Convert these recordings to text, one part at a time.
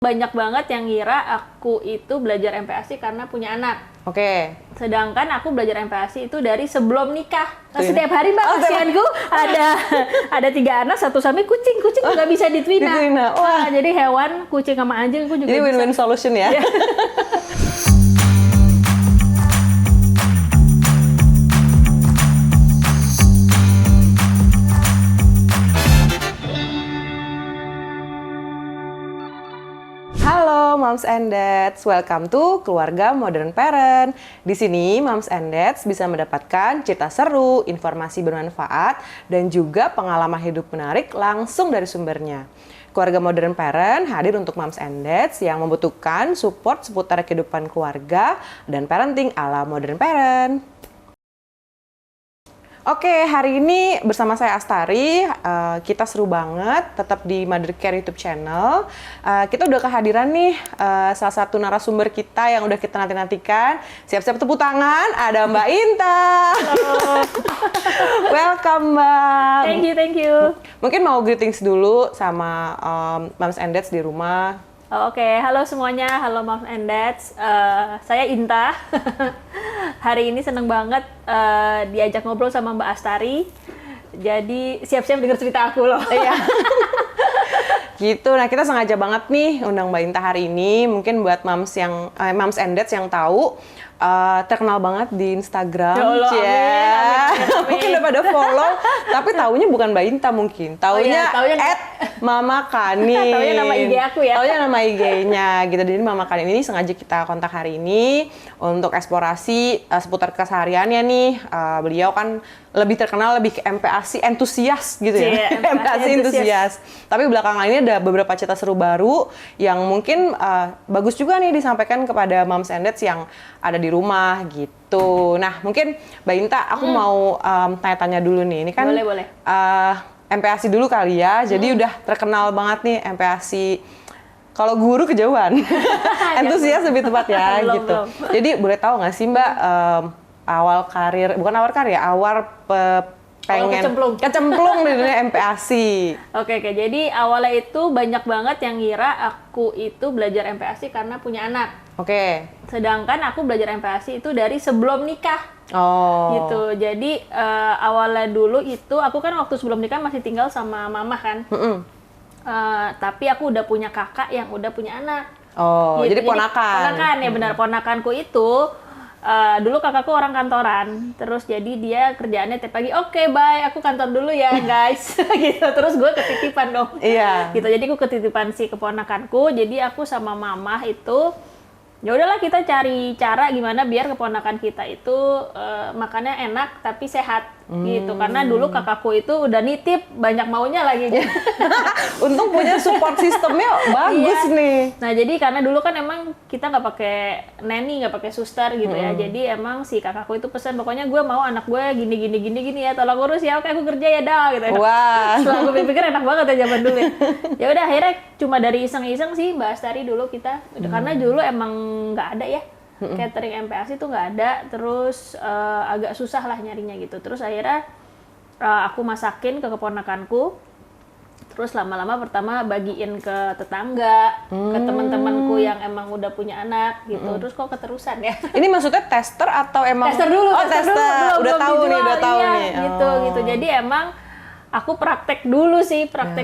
Banyak banget yang ngira aku itu belajar MPASI karena punya anak. Oke. Sedangkan aku belajar MPASI itu dari sebelum nikah. Nah, setiap hari Mbak, kasihanku ada 3 anak, 1 suami, kucing nggak bisa ditwina. Wah, jadi hewan, kucing sama anjing aku juga jadi bisa. win-win solution ya. Halo Moms and Dads, welcome to Keluarga Modern Parent. Di sini Moms and Dads bisa mendapatkan cerita seru, informasi bermanfaat, dan juga pengalaman hidup menarik langsung dari sumbernya. Keluarga Modern Parent hadir untuk Moms and Dads yang membutuhkan support seputar kehidupan keluarga dan parenting ala Modern Parent. Oke, hari ini bersama saya Astari, kita seru banget, tetap di Mother Care YouTube channel. Kita udah kehadiran nih salah satu narasumber kita yang udah kita nanti-nantikan. Siap-siap tepuk tangan, ada Mbak Inta. Halo. Welcome Mbak. Thank you. Mungkin mau greetings dulu sama Moms and Dads di rumah. Oke, halo semuanya, halo Moms and Dads. Saya Inta. Hari ini seneng banget diajak ngobrol sama Mbak Astari. Jadi siap-siap denger cerita aku loh. Iya. Gitu. Nah, kita sengaja banget nih undang Mbak Inta hari ini. Mungkin buat Moms and Dads yang tahu, terkenal banget di Instagram. Ya Allah, amin. Mungkin udah pada follow, tapi taunya bukan Mbak Inta mungkin. Taunya @mamakanin. Taunya nama IG aku ya. Taunya nama IG-nya gitu. Jadi Mama Kanin ini sengaja kita kontak hari ini untuk eksplorasi seputar kesehariannya nih. Beliau kan lebih terkenal lebih ke MPASI entusias gitu ya. MPASI entusias. Tapi belakangan ini ada beberapa cerita seru baru yang mungkin bagus juga nih disampaikan kepada Moms and Dads yang ada di rumah gitu. Nah, mungkin Mbak Inta, aku mau tanya-tanya dulu nih. Ini kan boleh. MPASI dulu kali ya. Jadi udah terkenal banget nih MPASI. Kalau guru kejauhan. Entusias lebih tepat ya gitu. Belum. Jadi boleh tahu nggak sih Mbak awal pengen kecemplung di dunia MPASI. Oke. Jadi awalnya itu banyak banget yang ngira aku itu belajar MPASI karena punya anak. Oke. Sedangkan aku belajar MPASI itu dari sebelum nikah. Oh. Gitu. Jadi awalnya dulu itu aku kan waktu sebelum nikah masih tinggal sama mama kan. Tapi aku udah punya kakak yang udah punya anak. Oh, gitu. jadi ponakan. Ponakan ya benar, ponakanku itu dulu kakakku orang kantoran, terus jadi dia kerjaannya tiap pagi, oke, bye, aku kantor dulu ya guys, gitu. Terus gue ketitipan dong, Iya. gitu. Jadi aku ketitipan si keponakanku, jadi aku sama mama itu, ya udahlah kita cari cara gimana biar keponakan kita itu makannya enak tapi sehat, gitu. Karena dulu kakakku itu udah nitip banyak maunya lagi. Untung punya support sistemnya bagus nih. Nah jadi karena dulu kan emang kita nggak pakai nanny, nggak pakai suster gitu ya. Jadi emang si kakakku itu pesan pokoknya gue mau anak gue gini ya, tolong urus ya, oke aku kerja ya dah gitu. Wah. Setelah gue pikir enak banget ya zaman dulu. Ya udah akhirnya cuma dari iseng-iseng sih Mbak Astari dulu kita. Karena dulu emang nggak ada ya. Catering MPASI itu nggak ada, terus agak susah lah nyarinya gitu. Terus akhirnya aku masakin ke keponakanku, terus lama-lama pertama bagiin ke tetangga, ke teman-temanku yang emang udah punya anak gitu. Terus kok keterusan ya? Ini maksudnya tester atau emang? Tester dulu, tester. Udah tahu nih. Gitu. Jadi emang aku praktek dulu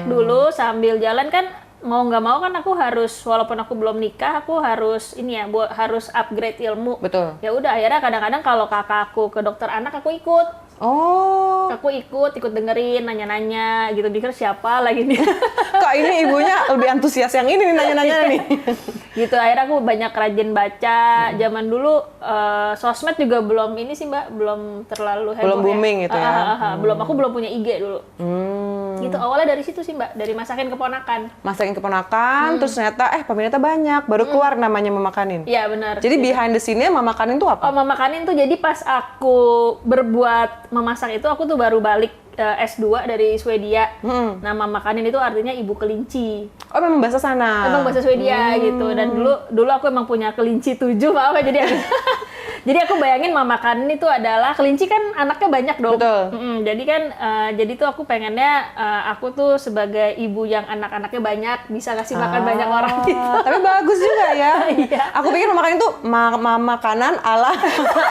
dulu sambil jalan kan. Mau nggak mau kan aku harus, walaupun aku belum nikah, aku harus harus upgrade ilmu. Betul. Ya udah akhirnya kadang-kadang kalau kakakku ke dokter anak aku ikut. Oh. Aku ikut dengerin, nanya-nanya gitu, pikir siapa lagi nih. Kok ini ibunya lebih antusias yang ini nih nanya-nanya nih. Gitu akhirnya aku banyak rajin baca. Zaman dulu sosmed juga belum ini sih Mbak, belum terlalu heboh. Belum booming gitu ya. Aku belum punya IG dulu. Gitu awalnya dari situ sih Mbak, dari masakin keponakan. Masakin keponakan, terus ternyata peminatnya banyak, baru keluar namanya Mama Kanin. Iya benar. Jadi behind the scene-nya Mama Kanin tuh apa? Oh, Mama Kanin tuh jadi pas aku berbuat memasak itu, aku tuh baru balik S2 dari Swedia. Nah, Mama Kanin itu artinya ibu kelinci. Oh, memang bahasa sana. Emang bahasa Swedia gitu. Dan dulu aku emang punya kelinci 7, maaf ya, Jadi aku bayangin mama kanin itu adalah kelinci kan anaknya banyak dong. Betul. Jadi kan jadi tuh aku pengennya aku tuh sebagai ibu yang anak-anaknya banyak bisa kasih makan banyak orang gitu. Tapi bagus juga ya. Iya. Aku pikir mama kanin tuh makanan ala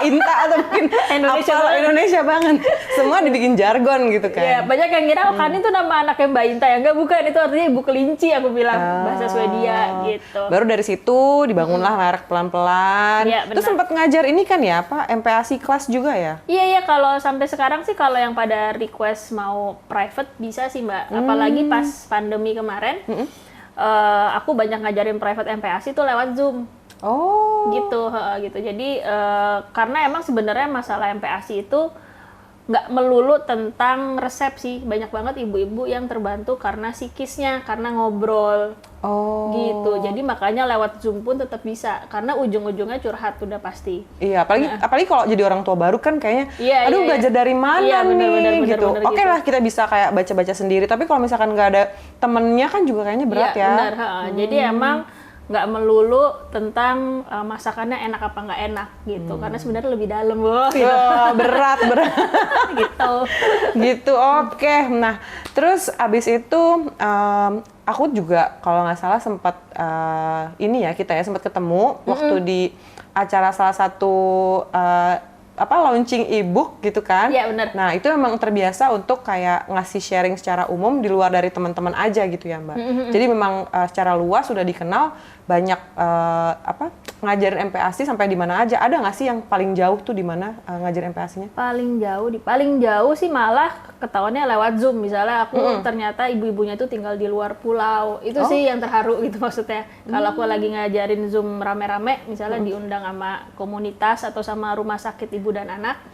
Inta atau mungkin Indonesia apa, banget. Indonesia banget. Semua dibikin jargon gitu kan. Iya, banyak yang kira kanin tuh nama anaknya Mbak Inta ya. Enggak, bukan, itu artinya ibu kelinci aku bilang bahasa Swedia gitu. Baru dari situ dibangunlah merek pelan-pelan. Iya, Terus benar. sempat ngajar ini kan ya, apa MPASI kelas juga ya? Iya, kalau sampai sekarang sih kalau yang pada request mau private bisa sih Mbak. Apalagi pas pandemi kemarin, aku banyak ngajarin private MPASI tuh lewat Zoom. Oh. Gitu. Jadi karena emang sebenarnya masalah MPASI itu nggak melulu tentang resep sih. Banyak banget ibu-ibu yang terbantu karena psikisnya, karena ngobrol. Oh. Gitu. Jadi makanya lewat Zoom pun tetap bisa karena ujung-ujungnya curhat udah pasti. Iya, apalagi kalau jadi orang tua baru kan kayaknya, Iya, aduh iya, belajar dari mana Iya, bener, gitu. bener Oke gitu. lah kita bisa kayak baca-baca sendiri, tapi kalau misalkan nggak ada temennya kan juga kayaknya berat Iya, ya. benar. Jadi emang nggak melulu tentang masakannya enak apa nggak enak gitu. Karena sebenarnya lebih dalam loh. Gitu. Oh, berat. Gitu. Gitu, oke. Nah, terus abis itu aku juga kalau nggak salah sempat kita sempat ketemu waktu di acara salah satu launching e-book gitu kan. Iya, benar. Nah, itu memang terbiasa untuk kayak ngasih sharing secara umum di luar dari teman-teman aja gitu ya, Mbak. Jadi memang secara luas sudah dikenal banyak ngajarin MPASI sampai di mana aja. Ada nggak sih yang paling jauh tuh di mana ngajarin MPASI-nya? Paling jauh sih malah ketahuannya lewat Zoom. Misalnya aku ternyata ibu-ibunya tuh tinggal di luar pulau. Itu sih yang terharu gitu maksudnya. Kalau aku lagi ngajarin Zoom rame-rame, misalnya diundang sama komunitas atau sama rumah sakit ibu dan anak.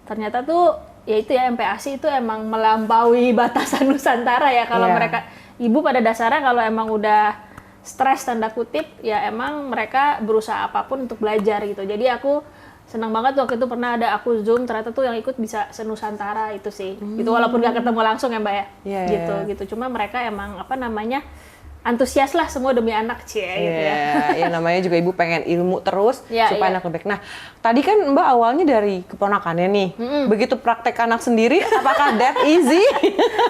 Ternyata tuh ya itu ya MPASI itu emang melampaui batasan Nusantara ya. Kalau mereka ibu pada dasarnya kalau emang udah stres tanda kutip ya emang mereka berusaha apapun untuk belajar gitu. Jadi aku senang banget waktu itu pernah ada aku Zoom ternyata tuh yang ikut bisa senusantara itu sih. Gitu walaupun gak ketemu langsung ya Mbak ya. Gitu. Cuma mereka emang antusias lah semua demi anak gitu ya. Ya namanya juga ibu pengen ilmu terus supaya anak lebih baik. Nah, tadi kan Mbak awalnya dari keponakannya nih. Begitu praktek anak sendiri, apakah that easy?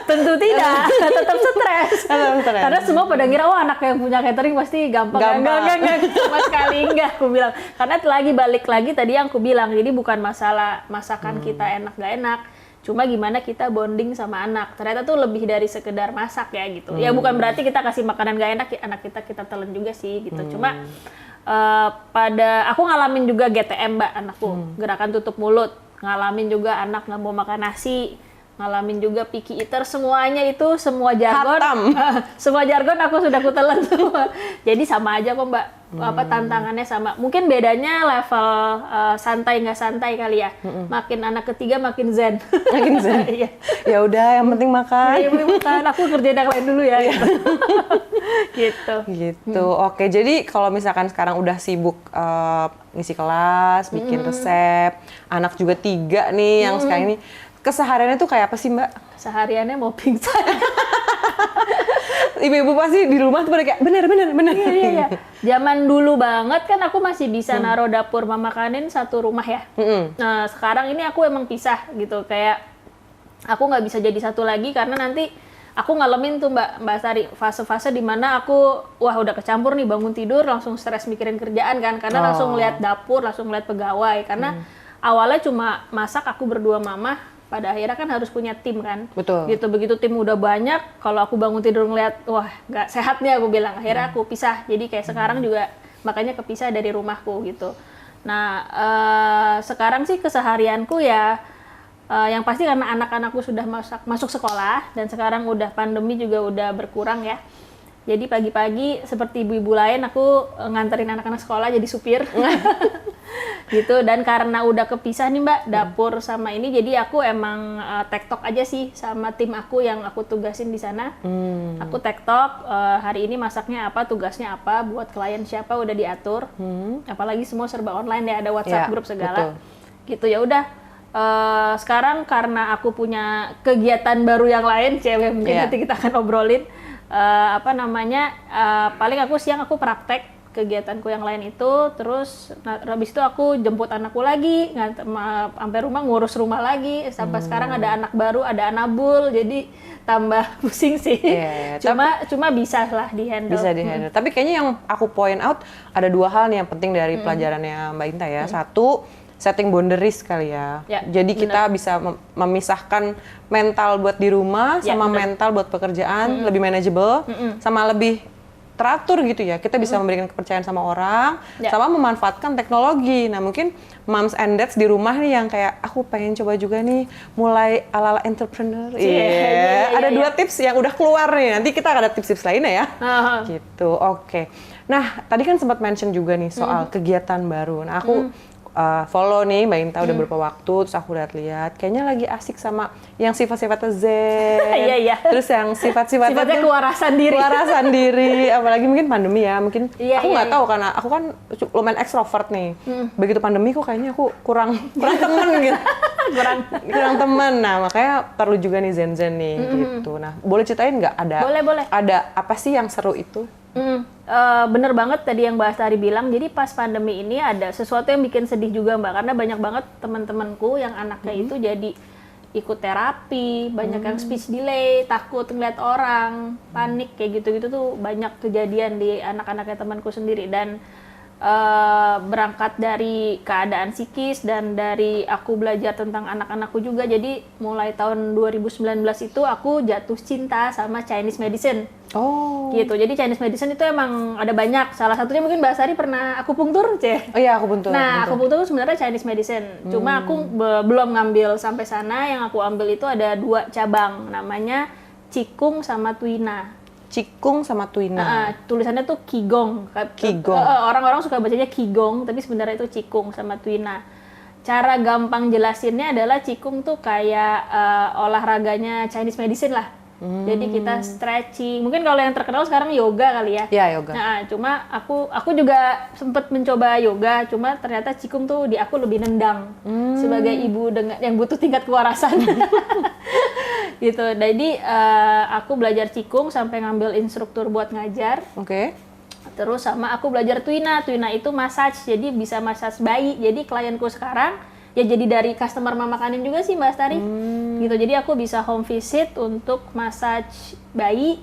Tentu tidak, tetap stres. Karena semua pada ngira anak yang punya catering pasti gampang. Enggak, sama sekali enggak aku bilang. Karena balik lagi tadi yang aku bilang, jadi bukan masalah masakan kita enak gak enak. Cuma gimana kita bonding sama anak. Ternyata tuh lebih dari sekedar masak ya gitu. Ya bukan berarti kita kasih makanan gak enak, anak kita telan juga sih gitu. Cuma aku ngalamin juga GTM Mbak anakku, gerakan tutup mulut. Ngalamin juga anak nggak mau makan nasi. Ngalamin juga picky eater, semuanya itu semua jargon. Semua jargon aku sudah kutelan semua. Jadi sama aja kok Mbak. Tantangannya sama. Mungkin bedanya level santai nggak santai kali ya. Makin anak ketiga makin zen. Makin zen. Iya. Ya udah, yang penting makan. Yang penting makan. Aku kerjain yang lain dulu ya. Gitu. Oke, jadi kalau misalkan sekarang udah sibuk ngisi kelas, bikin resep, anak juga 3 nih yang sekarang ini, kesehariannya tuh kayak apa sih Mbak? Sehariannya mau pingsan. Ibu-ibu pasti di rumah tuh pada kayak bener. Iya. Zaman dulu banget kan aku masih bisa naruh dapur mama kanin satu rumah ya. Nah sekarang ini aku emang pisah gitu, kayak aku nggak bisa jadi satu lagi karena nanti aku ngalamin tuh Mbak Sari fase-fase di mana aku udah kecampur nih, bangun tidur langsung stres mikirin kerjaan kan, karena langsung lihat dapur, langsung lihat pegawai karena awalnya cuma masak aku berdua mama. Pada akhirnya kan harus punya tim kan. Betul. Gitu, begitu tim udah banyak, kalau aku bangun tidur ngeliat, nggak sehat nih aku bilang. Akhirnya aku pisah. Jadi kayak sekarang juga makanya kepisah dari rumahku gitu. Nah, sekarang sih keseharianku ya, yang pasti karena anak-anakku sudah masuk sekolah, dan sekarang udah pandemi juga udah berkurang ya. Jadi pagi-pagi seperti ibu-ibu lain aku nganterin anak-anak sekolah jadi supir. Gitu, dan karena udah kepisah nih Mbak dapur sama ini, jadi aku emang tektok aja sih sama tim aku yang aku tugasin di sana. Aku tektok hari ini masaknya apa, tugasnya apa, buat klien siapa udah diatur. Apalagi semua serba online ya, ada WhatsApp grup segala. Betul. Gitu ya udah. Sekarang karena aku punya kegiatan baru yang lain, mungkin nanti kita akan obrolin. Paling aku siang aku praktek kegiatanku yang lain itu, terus habis itu aku jemput anakku lagi, sampai rumah ngurus rumah lagi, sampai sekarang ada anak baru, ada anabul, jadi tambah pusing sih. Cuma bisa lah di-handle. Bisa di-handle. Tapi kayaknya yang aku point out ada 2 hal nih yang penting dari pelajarannya Mbak Inta ya. Satu, setting boundaries kali ya. Jadi kita bisa memisahkan mental buat di rumah sama mental buat pekerjaan lebih manageable, sama lebih teratur gitu ya. Kita bisa memberikan kepercayaan sama orang, sama memanfaatkan teknologi. Nah mungkin moms and dads di rumah nih yang kayak aku pengen coba juga nih mulai ala-ala entrepreneur. Ada 2 tips yang udah keluar nih. Nanti kita ada tips-tips lainnya ya. Gitu. Oke. Nah tadi kan sempat mention juga nih soal kegiatan baru. Nah aku follow nih Mbak Inta udah beberapa waktu, terus aku lihat kayaknya lagi asik sama yang sifat-sifatnya zen, terus yang sifatnya kewarasan diri, apalagi mungkin pandemi ya, mungkin aku nggak tahu karena aku kan lumayan ekstrovert nih, begitu pandemi kok kayaknya aku kurang temen gitu, kurang temen, nah makanya perlu juga nih zen nih gitu. Nah boleh ceritain nggak boleh. ada apa sih yang seru itu? Bener banget tadi yang Mbak Astari bilang, jadi pas pandemi ini ada sesuatu yang bikin sedih juga Mbak, karena banyak banget teman-temanku yang anaknya itu jadi ikut terapi, banyak yang speech delay, takut ngeliat orang, panik, kayak gitu-gitu tuh banyak kejadian di anak-anaknya temanku sendiri. Dan berangkat dari keadaan psikis dan dari aku belajar tentang anak-anakku juga, jadi mulai tahun 2019 itu aku jatuh cinta sama Chinese medicine. Gitu. Jadi Chinese medicine itu emang ada banyak. Salah satunya mungkin Mbak Sari pernah akupunktur, Ceh. Oh iya, akupunktur. Nah, akupunktur sebenarnya Chinese medicine. Cuma aku belum ngambil sampai sana. Yang aku ambil itu ada 2 cabang. Namanya Qigong sama Tuina. Qigong sama Tuina. Tulisannya tuh Qigong. Orang-orang suka bacanya Qigong, tapi sebenarnya itu Qigong sama Tuina. Cara gampang jelasinnya adalah Qigong tuh kayak olahraganya Chinese medicine lah. Jadi kita stretching. Mungkin kalau yang terkenal sekarang yoga kali ya. Iya, yoga. Nah, cuma aku juga sempat mencoba yoga, cuma ternyata Qigong tuh di aku lebih nendang. Sebagai ibu dengan yang butuh tingkat kewarasan. Gitu. Jadi aku belajar Qigong sampai ngambil instruktur buat ngajar. Terus sama aku belajar Tuina. Tuina itu massage, jadi bisa massage bayi. Jadi klienku sekarang ya jadi dari customer Mama Kanin juga sih Mbak Astari. Gitu. Jadi aku bisa home visit untuk massage bayi.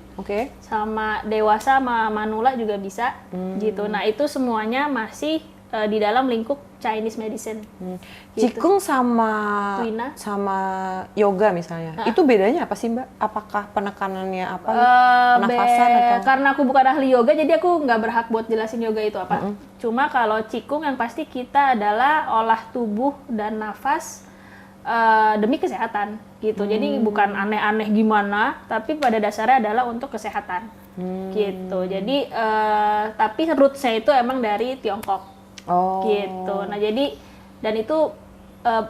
Sama dewasa sama manula juga bisa. Gitu. Nah, itu semuanya masih di dalam lingkup Chinese medicine. Gitu. Qigong sama Tuina. sama yoga misalnya. Itu bedanya apa sih Mbak? Apakah penekanannya apa? Penafasan atau? Karena aku bukan ahli yoga, jadi aku nggak berhak buat jelasin yoga itu apa. Cuma kalau Qigong yang pasti kita adalah olah tubuh dan nafas demi kesehatan gitu. Jadi bukan aneh-aneh gimana, tapi pada dasarnya adalah untuk kesehatan. Gitu. Jadi tapi roots-nya itu emang dari Tiongkok. Gitu. Nah, jadi dan itu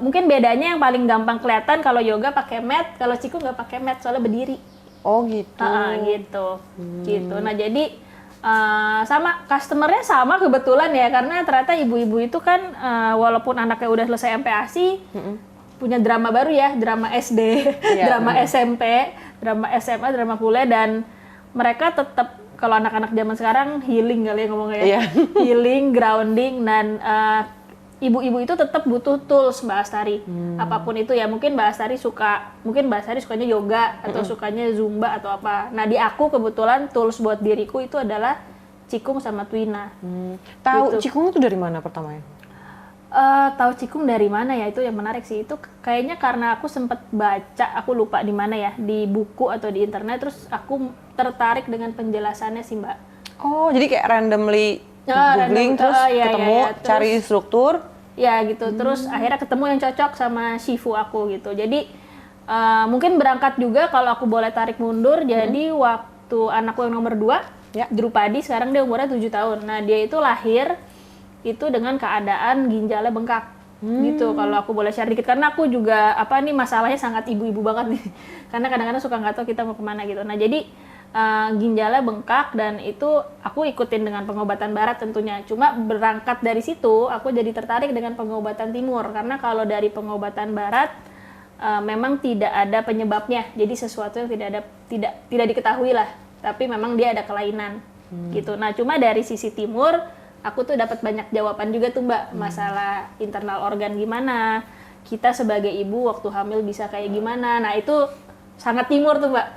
mungkin bedanya yang paling gampang kelihatan kalau yoga pakai mat, kalau Qigong nggak pakai mat soalnya berdiri. Gitu. Gitu. Nah, jadi sama customernya sama kebetulan ya, karena ternyata ibu-ibu itu kan walaupun anaknya udah selesai MPASI, punya drama baru ya, drama SD, drama SMP, drama SMA, drama kuliah, dan mereka tetap, kalau anak-anak zaman sekarang healing kali ya ngomongnya ya. Healing, grounding, dan ibu-ibu itu tetap butuh tools Mbak Astari. Apapun itu ya, mungkin Mbak Astari sukanya yoga atau sukanya zumba atau apa. Nah, di aku kebetulan tools buat diriku itu adalah Qigong sama Tuina. Tahu gitu. Qigong itu dari mana pertamanya? Tahu Qigong dari mana ya, itu yang menarik sih. Itu kayaknya karena aku sempat baca, aku lupa di mana ya, di buku atau di internet, terus aku tertarik dengan penjelasannya sih Mbak. Jadi kayak randomly googling terus ketemu, terus cari instruktur. Ya gitu, terus akhirnya ketemu yang cocok sama shifu aku gitu. Jadi mungkin berangkat juga kalau aku boleh tarik mundur, jadi waktu anakku yang nomor 2, Drupadi, sekarang dia umurnya 7 tahun. Nah, dia itu lahir itu dengan keadaan ginjalnya bengkak. Gitu, kalau aku boleh share dikit, karena aku juga masalahnya sangat ibu-ibu banget nih. Karena kadang-kadang suka nggak tahu kita mau kemana gitu. Nah, jadi ginjalnya bengkak, dan itu aku ikutin dengan pengobatan barat tentunya. Cuma berangkat dari situ aku jadi tertarik dengan pengobatan timur, karena kalau dari pengobatan barat memang tidak ada penyebabnya. Jadi sesuatu yang tidak diketahui lah, tapi memang dia ada kelainan. gitu. Nah cuma dari sisi timur aku tuh dapat banyak jawaban juga tuh Mbak, masalah internal organ gimana, kita sebagai ibu waktu hamil bisa kayak gimana. Nah itu sangat timur tuh Mbak,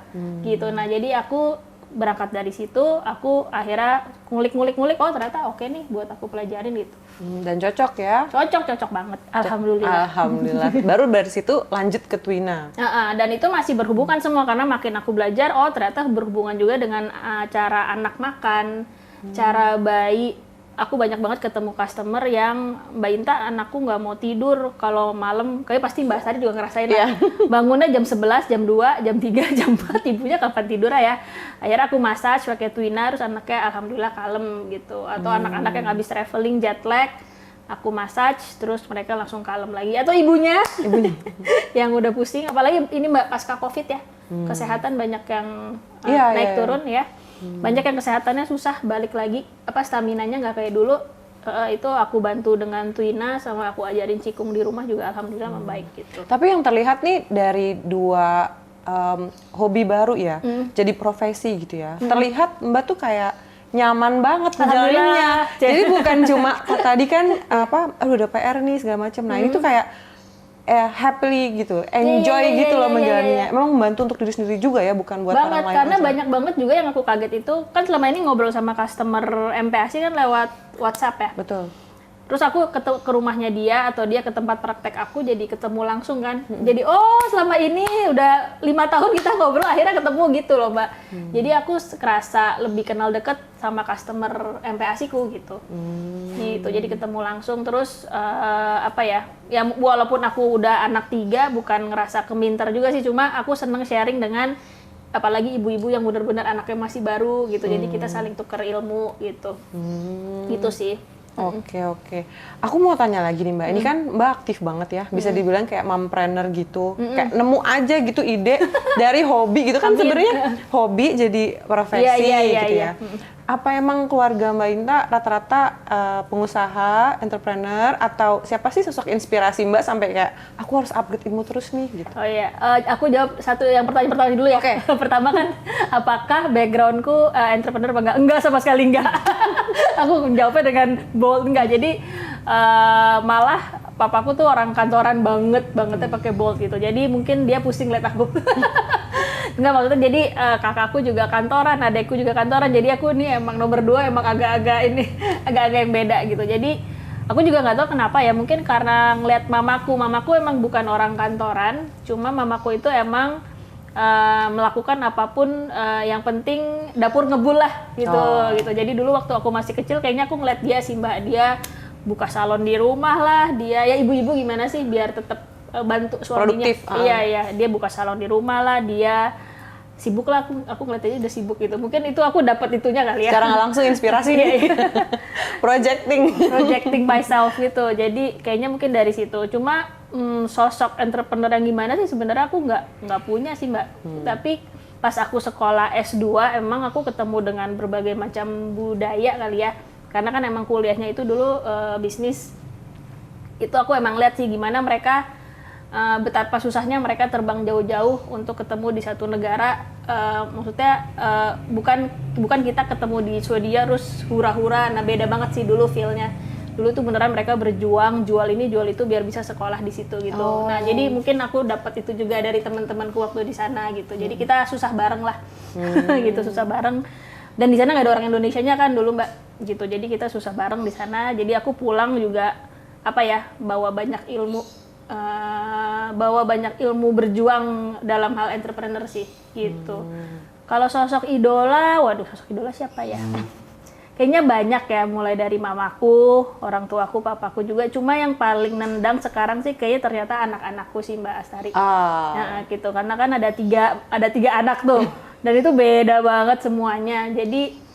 gitu. Nah jadi aku berangkat dari situ, aku akhirnya ngulik, oh ternyata oke nih buat aku pelajarin gitu. Dan cocok ya? Cocok banget, alhamdulillah. Alhamdulillah. Baru dari situ lanjut ke Twina. Dan itu masih berhubungan semua, karena makin aku belajar, oh ternyata berhubungan juga dengan cara anak makan, cara bayi. Aku banyak banget ketemu customer yang, Mbak Inta, anakku nggak mau tidur kalau malam, kayak pasti Mbak Sari juga ngerasain lah. Bangunnya jam 11, jam 2, jam 3, jam 4, ibunya kapan tidur ya. Akhirnya aku massage pakai Twina, terus anaknya alhamdulillah kalem gitu. Atau anak-anak yang habis traveling jet lag, aku massage, terus mereka langsung kalem lagi. Atau ibunya yang udah pusing, apalagi ini Mbak pasca COVID ya, kesehatan banyak yang naik turun ya. Banyak yang kesehatannya susah balik lagi, staminanya nggak kayak dulu. Itu aku bantu dengan Twina, sama aku ajarin Cikung di rumah juga alhamdulillah membaik gitu. Tapi yang terlihat nih dari dua hobi baru ya, jadi profesi gitu ya. Terlihat Mbak tuh kayak nyaman banget ngejalaninnya. Jadi bukan cuma tadi kan udah PR nih segala macam. Nah ini tuh kayak happily gitu, enjoy gitu loh menjalannya. Memang membantu untuk diri sendiri juga ya, bukan buat orang lain. Karena aja. banyak banget juga yang aku kaget itu, kan selama ini ngobrol sama customer MPASI kan lewat WhatsApp ya. Betul. Terus aku ke rumahnya dia atau dia ke tempat praktek aku, jadi ketemu langsung kan. Jadi selama ini udah 5 tahun kita ngobrol, akhirnya ketemu gitu loh Mbak. Jadi aku kerasa lebih kenal deket sama customer MPASI-ku gitu. Gitu, jadi ketemu langsung. Terus ya walaupun aku udah anak 3, bukan ngerasa keminter juga sih, cuma aku seneng sharing dengan apalagi ibu-ibu yang benar-benar anaknya masih baru gitu. Jadi kita saling tuker ilmu gitu. Gitu sih. Oke. Aku mau tanya lagi nih Mbak, ini kan Mbak aktif banget ya, bisa dibilang kayak mompreneur gitu, kayak nemu aja gitu ide dari hobi gitu kan, sebenarnya hobi jadi profesi gitu ya. Apa emang keluarga Mbak Inta rata-rata pengusaha, entrepreneur, atau siapa sih sosok inspirasi Mbak sampai kayak aku harus upgrade ilmu terus nih gitu? Oh iya, aku jawab yang pertanyaan pertama dulu ya. Pertama kan, apakah backgroundku entrepreneur apa enggak? Enggak, sama sekali enggak. Aku jawabnya dengan bold, enggak. Jadi malah papaku tuh orang kantoran bangetnya pakai bold gitu. Jadi mungkin dia pusing liat aku. Enggak, maksudnya jadi kakakku juga kantoran, adekku juga kantoran. Jadi aku nih emang nomor 2, emang agak-agak yang beda gitu. Jadi aku juga nggak tahu kenapa ya, mungkin karena ngeliat mamaku emang bukan orang kantoran, cuma mamaku itu emang melakukan apapun yang penting dapur ngebul lah gitu. Jadi dulu waktu aku masih kecil kayaknya aku ngeliat dia sih Mbak, dia buka salon di rumah lah, dia ya ibu-ibu gimana sih biar tetap bantu suaminya. Produktif. Iya, dia buka salon di rumah lah, dia sibuk lah, aku ngeliat aja udah sibuk gitu. Mungkin itu aku dapat itunya kali ya. Secara nggak langsung inspirasi nih. Projecting myself gitu. Jadi kayaknya mungkin dari situ. Cuma sosok entrepreneur yang gimana sih sebenarnya aku nggak punya sih Mbak. Tapi pas aku sekolah S2 emang aku ketemu dengan berbagai macam budaya kali ya. Karena kan emang kuliahnya itu dulu bisnis. Itu aku emang lihat sih gimana mereka betapa susahnya mereka terbang jauh-jauh untuk ketemu di satu negara. Maksudnya bukan kita ketemu di Swedia terus hura-hura. Nah beda banget sih dulu feel-nya. Dulu tuh beneran mereka berjuang, jual ini jual itu biar bisa sekolah di situ gitu. Nah jadi mungkin aku dapat itu juga dari teman-temanku waktu di sana gitu. Jadi kita susah bareng lah, gitu, susah bareng. Dan di sana nggak ada orang Indonesianya kan dulu Mbak, gitu. Jadi kita susah bareng di sana. Jadi aku pulang juga bawa banyak ilmu berjuang dalam hal entrepreneur sih gitu. Kalau sosok idola, sosok idola siapa ya? Kayaknya banyak ya, mulai dari mamaku, orang tuaku, papaku juga. Cuma yang paling nendang sekarang sih kayaknya ternyata anak-anakku sih Mbak Astari. Nah, gitu. Karena kan ada tiga anak tuh, dan itu beda banget semuanya. Jadi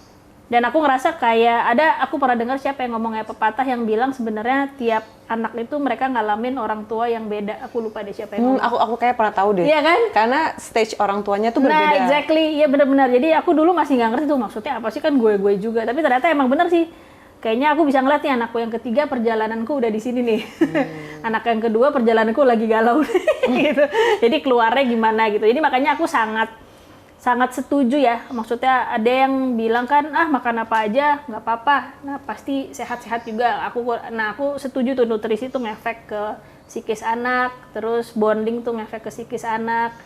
dan aku ngerasa kayak aku pernah dengar siapa yang ngomong kayak pepatah yang bilang sebenarnya tiap anak itu mereka ngalamin orang tua yang beda. Aku lupa deh siapa yang ngomong. Aku kayak pernah tahu deh. Iya kan? Karena stage orang tuanya tuh berbeda. Nah, exactly. Iya benar-benar. Jadi aku dulu masih nggak ngerti tuh maksudnya apa sih, kan gue juga. Tapi ternyata emang bener sih. Kayaknya aku bisa ngeliat nih anakku yang ketiga perjalananku udah di sini nih. Anak yang kedua perjalananku lagi galau gitu. Jadi keluarnya gimana gitu. Jadi makanya aku sangat sangat setuju ya. Maksudnya ada yang bilang kan, makan apa aja nggak apa-apa. Nah pasti sehat-sehat juga. Aku setuju tuh nutrisi tuh ngefek ke psikis anak, terus bonding tuh ngefek ke psikis anak,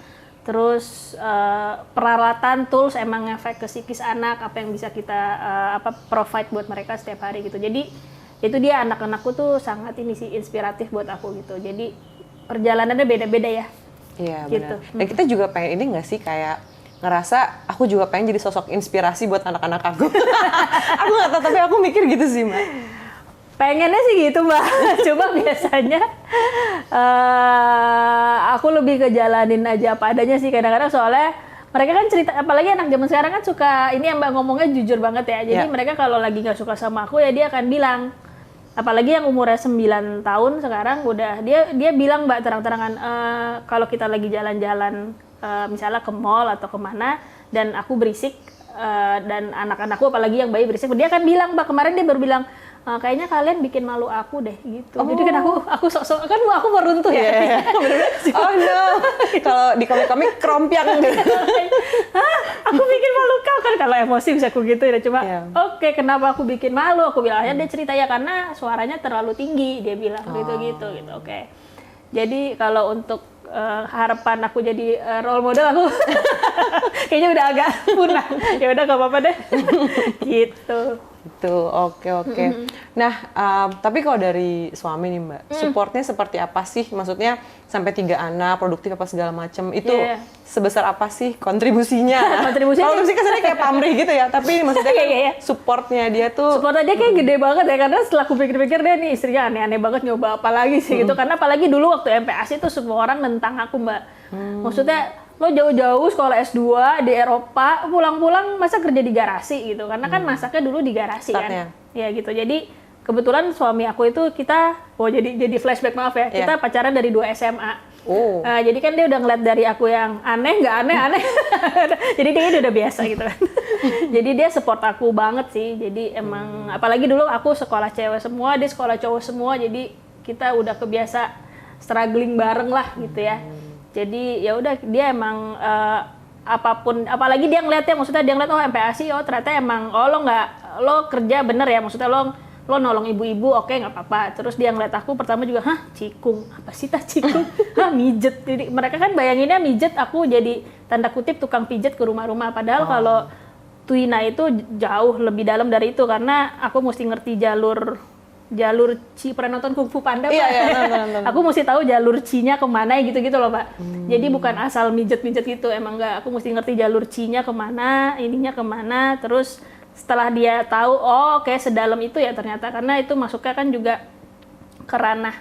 terus peralatan tools emang ngefek ke psikis anak. Apa yang bisa kita provide buat mereka setiap hari gitu. Jadi itu dia anak-anakku tuh sangat ini sih inspiratif buat aku gitu. Jadi perjalanannya beda-beda ya. Iya gitu. benar. Dan kita juga pengen ini nggak sih kayak ngerasa aku juga pengen jadi sosok inspirasi buat anak-anak aku. Aku nggak tahu tapi aku mikir gitu sih Mbak. Pengennya sih gitu Mbak. Cuma biasanya aku lebih ke jalanin aja apa adanya sih kadang-kadang soalnya mereka kan cerita, apalagi anak zaman sekarang kan suka ini yang Mbak ngomongnya jujur banget ya. Jadi mereka kalau lagi nggak suka sama aku ya dia akan bilang. Apalagi yang umurnya 9 tahun sekarang udah dia bilang Mbak terang-terangan kalau kita lagi jalan-jalan misalnya ke mall atau kemana dan aku berisik dan anak-anakku apalagi yang bayi berisik dia akan bilang Mbak kemarin dia baru bilang kayaknya kalian bikin malu aku deh gitu. Jadi kan aku sok-sok kan aku meruntuh ya. Yeah. Oh no. Kalau di komik-komik krompiang gitu. Aku bikin malu kau kan kalau emosi bisa aku gitu ya cuma oke, kenapa aku bikin malu? Aku bilang aja dia cerita ya karena suaranya terlalu tinggi dia bilang gitu. Oke. Jadi kalau untuk harapan aku jadi role model aku kayaknya udah agak punah. Ya udah nggak apa-apa deh. Gitu. Itu oke. Nah, tapi kalau dari suami nih Mbak, supportnya seperti apa sih? Maksudnya sampai 3 anak, produktif apa segala macam itu sebesar apa sih kontribusinya? Kontribusinya kesannya kayak pamrih gitu ya, tapi maksudnya kan supportnya dia tuh. Supportnya dia kayak gede banget ya, karena setelah aku pikir-pikir dia nih istrinya aneh-aneh banget nyoba apa lagi sih gitu. Karena apalagi dulu waktu MPASI itu semua orang nentang aku Mbak. Maksudnya lo jauh-jauh sekolah S2 di Eropa, pulang-pulang masa kerja di garasi gitu. Karena kan masaknya dulu di garasi kan. Ya gitu. Jadi kebetulan suami aku itu kita, jadi flashback maaf ya, kita pacaran dari 2 SMA. Jadi kan dia udah ngeliat dari aku yang aneh, nggak aneh. Jadi dia udah biasa gitu kan. Jadi dia support aku banget sih. Jadi emang, apalagi dulu aku sekolah cewek semua, dia sekolah cowok semua. Jadi kita udah kebiasa struggling bareng lah gitu ya. Jadi ya udah dia emang apapun, apalagi dia ngeliatnya, maksudnya dia ngeliat MPASI, ternyata emang lo kerja bener ya, maksudnya lo nolong ibu-ibu, oke nggak apa-apa. Terus dia ngeliat aku pertama juga, cikung, apa sih cikung? Mijet. Jadi mereka kan bayanginnya mijet aku jadi tanda kutip tukang pijet ke rumah-rumah, padahal kalau Twina itu jauh lebih dalam dari itu karena aku mesti ngerti jalur pernah nonton Kung Fu Panda Pak? Iya, Aku mesti tahu jalur C-nya kemana gitu loh Pak. Jadi bukan asal mijet-mijet gitu, emang enggak. Aku mesti ngerti jalur C-nya kemana, ininya kemana, terus setelah dia tahu, oke, sedalam itu ya ternyata, karena itu masuknya kan juga ke ranah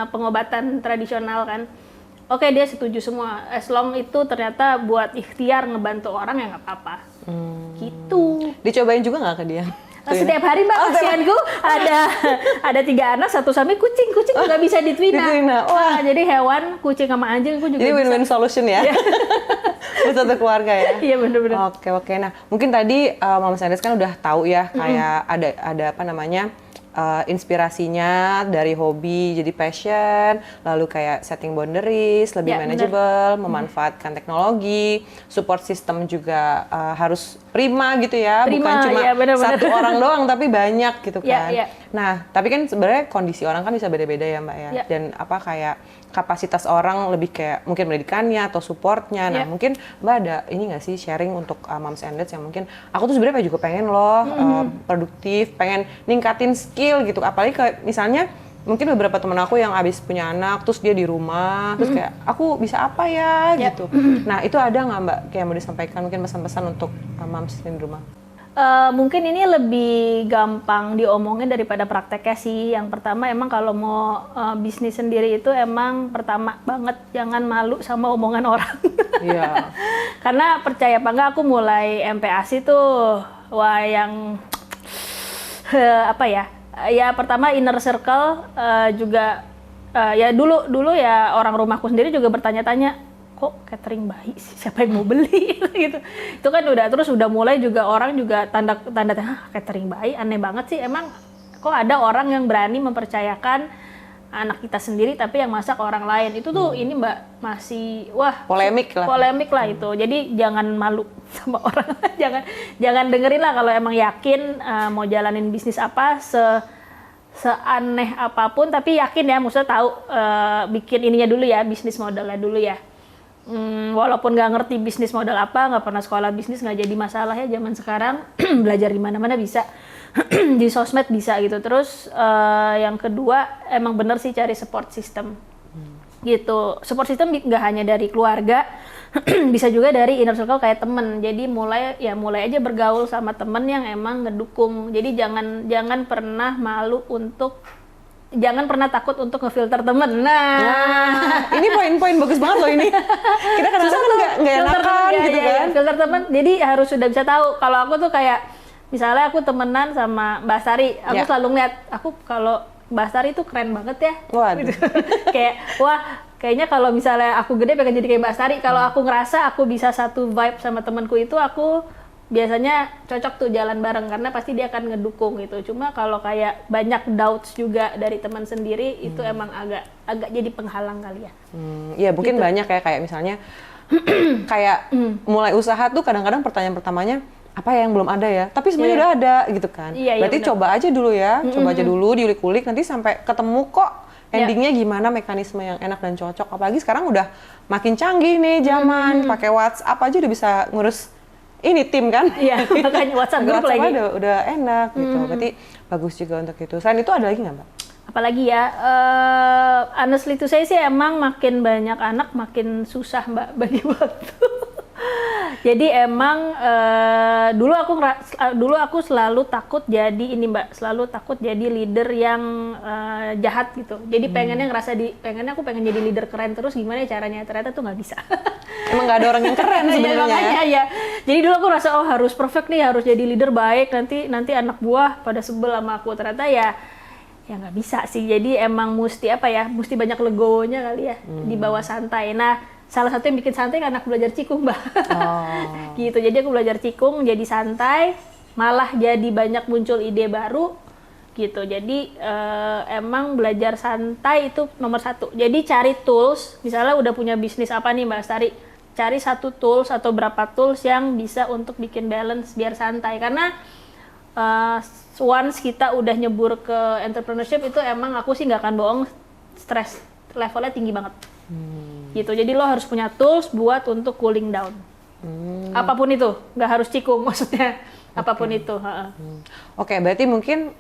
pengobatan tradisional kan. Oke, dia setuju semua, as long itu ternyata buat ikhtiar ngebantu orang ya nggak apa-apa. Gitu. Dicobain juga nggak ke dia? Setiap hari Mbak, kasihanku ada 3 anak, satu suami, kucing nggak bisa di Twina. Wah, jadi hewan, kucing sama anjing aku juga jadi win-win solution ya. Buat satu keluarga ya. Iya benar-benar. Oke. Nah, mungkin tadi Mama Sandes kan udah tahu ya kayak ada apa namanya? Inspirasinya dari hobi jadi passion, lalu kayak setting boundaries, lebih manageable, memanfaatkan teknologi, support system juga harus prima gitu ya, bukan cuma satu orang doang tapi banyak gitu kan. Nah, tapi kan sebenarnya kondisi orang kan bisa beda-beda ya Mbak ya, dan apa kayak kapasitas orang lebih kayak mungkin pendidikannya atau supportnya. Nah, mungkin Mbak ada ini nggak sih sharing untuk Moms and Dads yang mungkin aku tuh sebenarnya juga pengen loh produktif, pengen ningkatin skill gitu. Apalagi kayak misalnya mungkin beberapa teman aku yang abis punya anak, terus dia di rumah, terus kayak aku bisa apa ya gitu. Nah, itu ada nggak Mbak kayak mau disampaikan mungkin pesan-pesan untuk moms di rumah? Mungkin ini lebih gampang diomongin daripada prakteknya sih. Yang pertama emang kalau mau bisnis sendiri itu emang pertama banget jangan malu sama omongan orang. Iya. Karena percaya apa enggak aku mulai MPASI tuh yang apa ya? Ya pertama inner circle juga ya dulu ya orang rumahku sendiri juga bertanya-tanya, kok catering bayi sih, siapa yang mau beli gitu. Itu kan udah mulai juga orang juga tanda catering bayi, aneh banget sih. Emang kok ada orang yang berani mempercayakan anak kita sendiri tapi yang masak orang lain. Itu tuh ini Mbak masih polemik lah. Polemik lah itu. Jadi jangan malu sama orang. jangan dengerin lah kalau emang yakin mau jalanin bisnis apa seaneh apapun, tapi yakin ya, maksudnya tahu bikin ininya dulu ya, bisnis modelnya dulu ya. Walaupun nggak ngerti bisnis model apa, nggak pernah sekolah bisnis, nggak jadi masalah ya zaman sekarang. Belajar di mana-mana bisa. Di sosmed bisa gitu. Terus yang kedua emang bener sih cari support system gitu. Support system nggak hanya dari keluarga, bisa juga dari inner circle kayak temen. Jadi mulai aja bergaul sama temen yang emang ngedukung. Jadi jangan pernah takut untuk ngefilter temen. Nah, ini poin-poin bagus banget loh ini. Kita kadang-kadang nggak enakan gitu kan. Filter temen. Jadi harus sudah bisa tahu. Kalau aku tuh kayak misalnya aku temenan sama Mbak Sari, aku selalu ngeliat, aku kalau Mbak Sari tuh keren banget ya. Waduh. Gitu. Kayaknya kalau misalnya aku gede pengen jadi kayak Mbak Sari. Kalau aku ngerasa aku bisa satu vibe sama temanku itu, aku biasanya cocok tuh jalan bareng karena pasti dia akan ngedukung gitu. Cuma kalau kayak banyak doubts juga dari teman sendiri, itu emang agak jadi penghalang kali ya. Iya mungkin gitu. banyak ya, kayak misalnya kayak mulai usaha tuh kadang-kadang pertanyaan pertamanya apa yang belum ada ya, tapi sebenarnya udah ada gitu kan. Berarti coba aja dulu ya, coba aja dulu diulik-ulik, nanti sampai ketemu kok endingnya gimana, mekanisme yang enak dan cocok. Apalagi sekarang udah makin canggih nih zaman, pakai WhatsApp aja udah bisa ngurus ini tim kan. Iya, makanya WhatsApp grup lagi. Udah enak gitu. Berarti bagus juga untuk itu. Selain itu ada lagi nggak Mbak? Apalagi ya, honestly to say sih emang makin banyak anak makin susah Mbak bagi waktu. Jadi emang dulu aku selalu takut jadi ini Mbak, selalu takut jadi leader yang jahat gitu. Jadi pengennya aku pengen jadi leader keren terus, gimana ya caranya, ternyata tuh nggak bisa. Emang nggak ada orang yang keren sebenarnya ya. Jadi dulu aku rasa harus perfect nih, harus jadi leader baik, nanti anak buah pada sebel sama aku. Ternyata ya nggak bisa sih. Jadi emang mesti banyak legowonya kali ya, dibawa santai. Nah, salah satu yang bikin santai karena aku belajar cikung Mbak. Gitu, jadi aku belajar cikung jadi santai, malah jadi banyak muncul ide baru gitu. Jadi emang belajar santai itu nomor satu. Jadi cari tools, misalnya udah punya bisnis apa nih Mbak Astari, cari satu tools atau berapa tools yang bisa untuk bikin balance biar santai. Karena once kita udah nyebur ke entrepreneurship itu emang aku sih nggak akan bohong, stres levelnya tinggi banget. Gitu, jadi lo harus punya tools buat untuk cooling down. Apapun itu, nggak harus cikung maksudnya. Apapun itu. Oke, berarti mungkin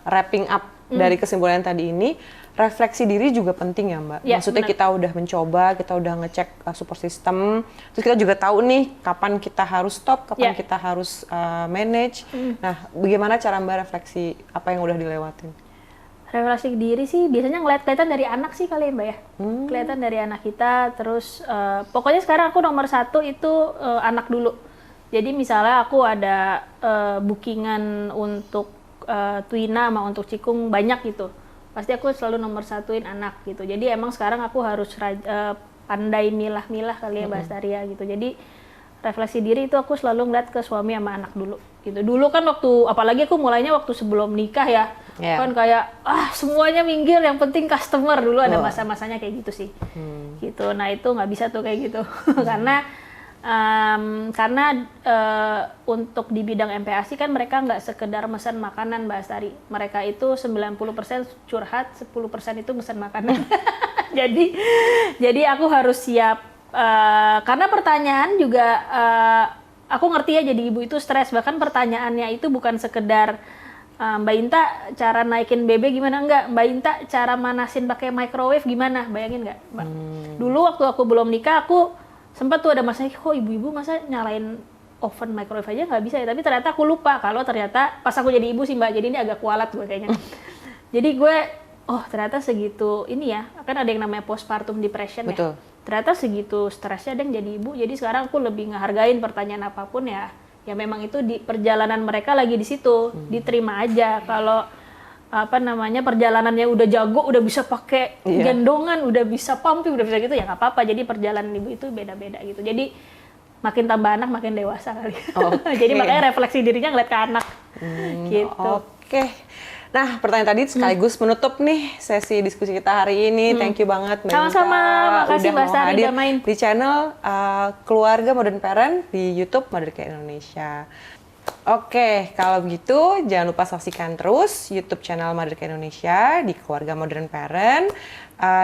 wrapping up dari kesimpulan tadi ini, refleksi diri juga penting ya Mbak. Ya, maksudnya benar. kita udah mencoba, kita udah ngecek support system, terus kita juga tahu nih kapan kita harus stop, kapan kita harus manage. Nah, bagaimana cara Mbak refleksi apa yang udah dilewatin? Refleksi diri sih biasanya kelihatan dari anak sih kali ya Mbak ya. Kelihatan dari anak kita, terus pokoknya sekarang aku nomor satu itu anak dulu. Jadi misalnya aku ada bookingan untuk Twina sama untuk Cikung banyak gitu, pasti aku selalu nomor satuin anak gitu. Jadi emang sekarang aku harus pandai milah-milah kali ya Mbak Astaria gitu. Jadi refleksi diri itu aku selalu ngeliat ke suami sama anak dulu gitu. Dulu kan apalagi aku mulainya waktu sebelum nikah ya, kan kayak semuanya minggir, yang penting customer. Dulu ada masa-masanya kayak gitu sih. Gitu. Nah itu nggak bisa tuh kayak gitu. karena untuk di bidang MPASI kan mereka nggak sekedar mesen makanan Mbak Astari. Mereka itu 90% curhat, 10% itu mesen makanan. jadi aku harus siap. Karena pertanyaan juga aku ngerti ya, jadi ibu itu stres. Bahkan pertanyaannya itu bukan sekedar Mbak Inta cara naikin BB gimana, enggak, Mbak Inta cara manasin pakai microwave gimana, bayangin nggak Mbak? Dulu waktu aku belum nikah, aku sempat tuh ada masanya, kok ibu-ibu masa nyalain oven microwave aja nggak bisa ya? Tapi ternyata aku lupa kalau ternyata pas aku jadi ibu sih Mbak, jadi ini agak kualat gue kayaknya. Jadi gue ternyata segitu ini ya, kan ada yang namanya postpartum depression. Betul. Ya. Ternyata segitu stresnya dan jadi ibu. Jadi sekarang aku lebih ngehargain pertanyaan apapun ya memang itu di perjalanan mereka lagi di situ, diterima aja. Kalau perjalanannya udah jago, udah bisa pakai gendongan, udah bisa pumping, udah bisa gitu ya nggak apa-apa. Jadi perjalanan ibu itu beda-beda gitu. Jadi makin tambah anak makin dewasa kali. Jadi makanya refleksi dirinya ngeliat ke anak gitu. Oke. Nah, pertanyaan tadi sekaligus menutup nih sesi diskusi kita hari ini. Thank you banget Mbak Inka. Sama-sama, makasih udah Mbak mau Astari hadir udah main. di channel Keluarga Modern Parent di YouTube Mother Care Indonesia. Oke, kalau begitu jangan lupa saksikan terus YouTube channel Mother Care Indonesia di Keluarga Modern Parent.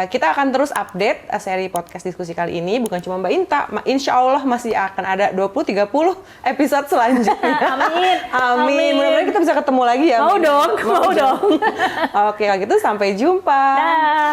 Kita akan terus update seri podcast diskusi kali ini, bukan cuma Mbak Inta, insya Allah masih akan ada 20-30 episode selanjutnya. Amin. Amin. Mudah-mudahan kita bisa ketemu lagi ya. Mau dong. Oke, kalau gitu sampai jumpa. Dah.